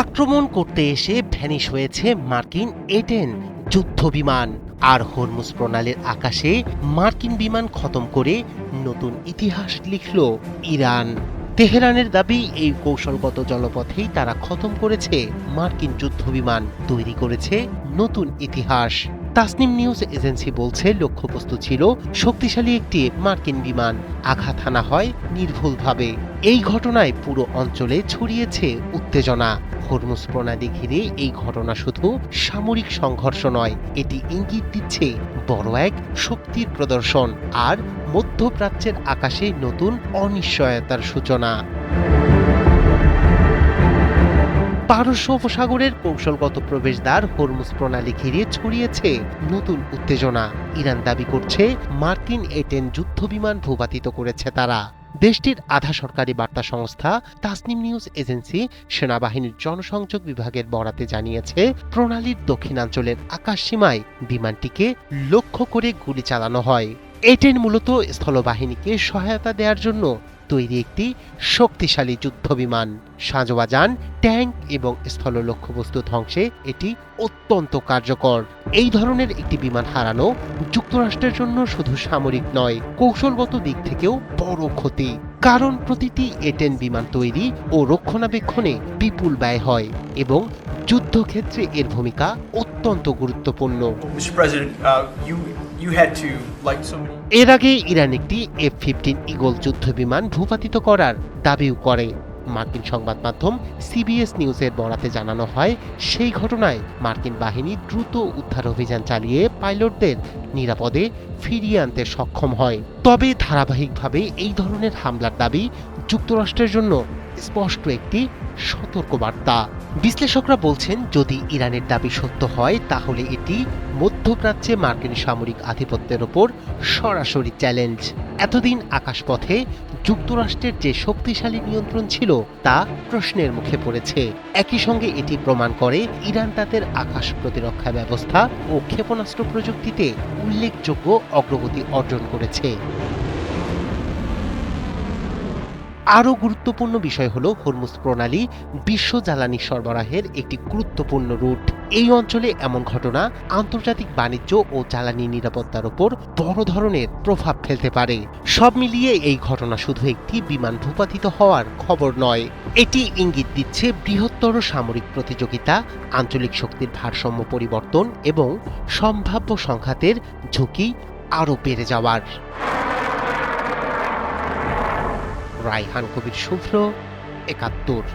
আক্রমণ করতে এসে ভ্যানিশ হয়েছে মার্কিন A-10 যুদ্ধ বিমান। আর হরমুজ প্রণালীর আকাশে মার্কিন বিমান খতম করে নতুন ইতিহাস লিখল ইরান। তেহরানের দাবি, এই কৌশলগত জলপথেই তারা খতম করেছে মার্কিন যুদ্ধ বিমান, তৈরি করেছে নতুন ইতিহাস। তাসনিম নিউজ এজেন্সি বলছে, লক্ষ্যবস্তু ছিল শক্তিশালী একটি মার্কিন বিমান। আঘাত হানা হয় নির্ভুলভাবে। এই ঘটনায় পুরো অঞ্চলে ছড়িয়েছে উত্তেজনা। হরমুজ প্রণালী ঘিরে এই ঘটনা শুধু সামরিক সংঘর্ষ নয়, এটি ইঙ্গিত দিচ্ছে বড় এক শক্তির প্রদর্শন আর মধ্যপ্রাচ্যের আকাশে নতুন অনিশ্চয়তার সূচনা। পারস্য উপসাগরের কৌশলগত প্রবেশদ্বার হরমুজ প্রণালী ঘিরে ছড়িয়েছে নতুন উত্তেজনা। ইরান দাবি করছে মার্কিন A-10 যুদ্ধ বিমান ভূপাতিত করেছে তারা। দেশটির আধা সরকারি বার্তা সংস্থা তাসনিম নিউজ এজেন্সি সেনাবাহিনীর জনসংযোগ বিভাগের বরাতে জানিয়েছে, প্রণালীর দক্ষিণাঞ্চলের আকাশসীমায় বিমানটিকে লক্ষ্য করে গুলি চালানো হয়। A-10 মূলত স্থলবাহিনীকে সহায়তা দেওয়ার জন্য তৈরি একটি শক্তিশালী যুদ্ধ বিমান। সাঁজোয়া যান, ট্যাঙ্ক এবং স্থল লক্ষ্যবস্তু ধ্বংসে এটি অত্যন্ত কার্যকর। এই ধরনের একটি বিমান হারানো যুক্তরাষ্ট্রের জন্য শুধু সামরিক নয়, কৌশলগত দিক থেকেও বড় ক্ষতি। কারণ প্রতিটি A-10 বিমান তৈরি ও রক্ষণাবেক্ষণে বিপুল ব্যয় হয় এবং যুদ্ধক্ষেত্রে এর ভূমিকা অত্যন্ত গুরুত্বপূর্ণ। এর আগে ইরান একটি F-15 ঈগল যুদ্ধ বিমান ভূপাতিত করার দাবিও করে। মার্কিন সংবাদ মাধ্যম CBS নিউজের বরাতে জানানো হয়, সেই ঘটনায় মার্কিন বাহিনী দ্রুত উদ্ধার অভিযান চালিয়ে পাইলটদের নিরাপদে ফিরিয়ে আনতে সক্ষম হয়। তবে ধারাবাহিকভাবে এই ধরনের হামলার দাবি যুক্তরাষ্ট্রের জন্য স্পষ্ট একটি সতর্কবার্তা। বিশ্লেষকরা বলছেন, যদি ইরানের দাবি সত্য হয় তাহলে এটি মধ্যপ্রাচ্যে মার্কিন সামরিক আধিপত্যের ওপর সরাসরি চ্যালেঞ্জ। এতদিন আকাশপথে যুক্তরাষ্ট্রের যে শক্তিশালী নিয়ন্ত্রণ ছিল তা প্রশ্নের মুখে পড়েছে। একই সঙ্গে এটি প্রমাণ করে ইরান তাদের আকাশ প্রতিরক্ষা ব্যবস্থা ও ক্ষেপণাস্ত্র প্রযুক্তিতে উল্লেখযোগ্য অগ্রগতি অর্জন করেছে। আরও গুরুত্বপূর্ণ বিষয় হল, হরমুজ প্রণালী বিশ্ব জ্বালানি সরবরাহের একটি গুরুত্বপূর্ণ রুট। এই অঞ্চলে এমন ঘটনা আন্তর্জাতিক বাণিজ্য ও জ্বালানি নিরাপত্তার উপর বড় ধরনের প্রভাব ফেলতে পারে। সব মিলিয়ে এই ঘটনা শুধু একটি বিমান ভূপাতিত হওয়ার খবর নয়, এটি ইঙ্গিত দিচ্ছে বৃহত্তর সামরিক প্রতিযোগিতা, আঞ্চলিক শক্তির ভারসাম্য পরিবর্তন এবং সম্ভাব্য সংঘাতের ঝুঁকি আরও বেড়ে যাওয়ার। রায়হান কবির শুভ্র, ৭১।